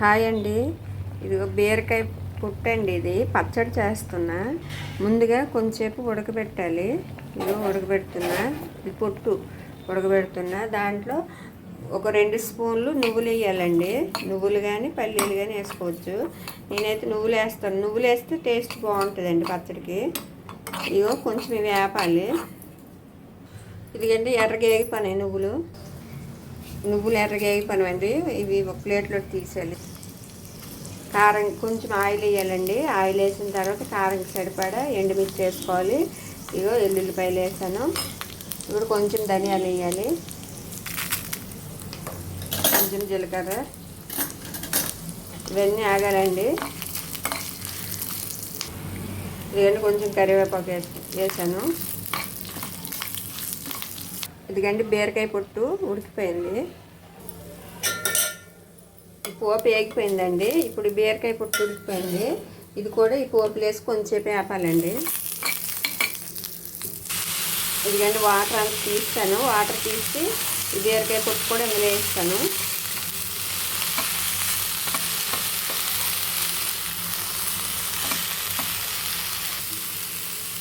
Hi అండి. ఇదిగో బీరకాయ పుట్టండి. ఇది పచ్చడి చేస్తున్నా. ముందుగా కొంచెంసేపు ఉడకబెట్టాలి. ఇదిగో ఉడకబెడుతున్నా. ఇది పొట్టు ఉడకబెడుతున్నా. దాంట్లో ఒక 2 స్పూన్లు నువ్వులు వేయాలండి. నువ్వులు కానీ పల్లీలు కానీ వేసుకోవచ్చు. నేనైతే నువ్వులు వేస్తాను. నువ్వులు వేస్తే టేస్ట్ బాగుంటుందండి పచ్చడికి. ఇదిగో కొంచెం ఇవి వేపాలి. ఇదిగండి ఎర్రగేగి పని నువ్వులు ఎర్రగేగి పని అండి. ఇవి ఒక ప్లేట్లో తీసేయాలి. కారం కొంచెం ఆయిల్ వేయాలండి. ఆయిల్ వేసిన తర్వాత కారంకి సరిపడా ఎండుమిర్చి వేసుకోవాలి. ఇగో ఎల్లుల్లిపాయలు వేసాను. ఇప్పుడు కొంచెం ధనియాలు వేయాలి, కొంచెం జీలకర్ర, ఇవన్నీ ఆగాలండి. ఇవన్నీ కొంచెం కరివేపాకు వేసాను. ఇదిగండి బీరకాయ పొట్టు ఉడికిపోయింది. ఈ పోపు వేగిపోయిందండి. ఇప్పుడు బీరకాయ పొట్టు ఉడికిపోయింది. ఇది కూడా ఈ పోపులు వేసి కొంచెంసేపు వేపాలండి. ఇదిగండి వాటర్ అంతా తీస్తాను. వాటర్ తీసి ఈ బీరకాయ పొట్టు కూడా ఇందులో వేస్తాను.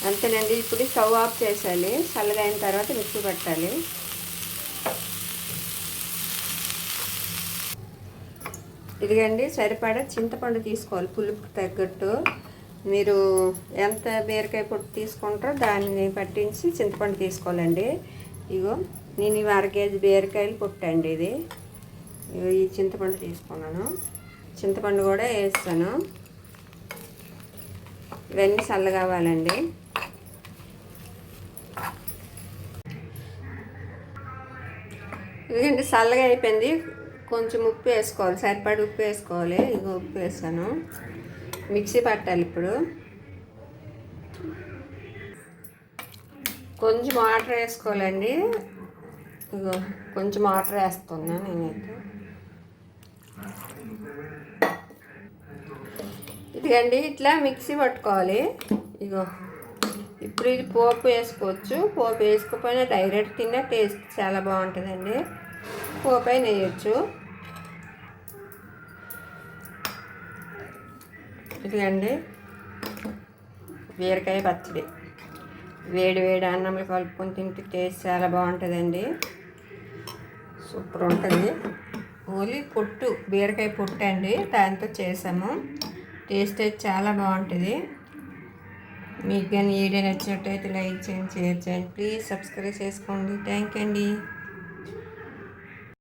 అంతేనండి. ఇప్పుడు స్టవ్ ఆఫ్ చేసేయాలి. చల్లగా అయిన తర్వాత మిక్సీ పెట్టాలి. ఇదిగండి సరిపడా చింతపండు తీసుకోవాలి. పులుపుకి తగ్గట్టు మీరు ఎంత బీరకాయ పొట్టు తీసుకుంటారో దాన్ని పట్టించి చింతపండు తీసుకోవాలండి. ఇగో నేను ఇవి 1/2 కేజీ బీరకాయలు పొట్టండి. ఇది ఈ చింతపండు తీసుకున్నాను. చింతపండు కూడా వేస్తాను. ఇవన్నీ చల్లగావాలండి. ఇదిగండి చల్లగా అయిపోయింది. కొంచెం ఉప్పు వేసుకోవాలి. సరిపడి ఉప్పు వేసుకోవాలి. ఇగో ఉప్పు వేసాను. మిక్సీ పట్టాలి. ఇప్పుడు కొంచెం వాటర్ వేసుకోవాలండి. ఇగో కొంచెం వాటర్ వేస్తున్నా నేనైతే. ఇదిగండి ఇట్లా మిక్సీ పట్టుకోవాలి. ఇగో ఇప్పుడు ఇది పోపు వేసుకోవచ్చు. పోపు వేసుకోకపోయినా డైరెక్ట్ తిన్నా టేస్ట్ చాలా బాగుంటుందండి. పోపు అయినా వేయచ్చు. ఇదిగండి బీరకాయ పచ్చడి వేడి వేడి అన్నంలో కలుపుకొని తింటే టేస్ట్ చాలా బాగుంటుందండి. సూపర్ ఉంటుంది. ఓన్లీ పొట్టు బీరకాయ పొట్టు అండి, దాంతో చేసాము. టేస్ట్ అయితే చాలా బాగుంటుంది. మీకు కానీ వీడియో నచ్చినట్టయితే లైక్ చేయండి, షేర్ చేయండి. ప్లీజ్ సబ్స్క్రైబ్ చేసుకోండి. థ్యాంక్ యూ అండి.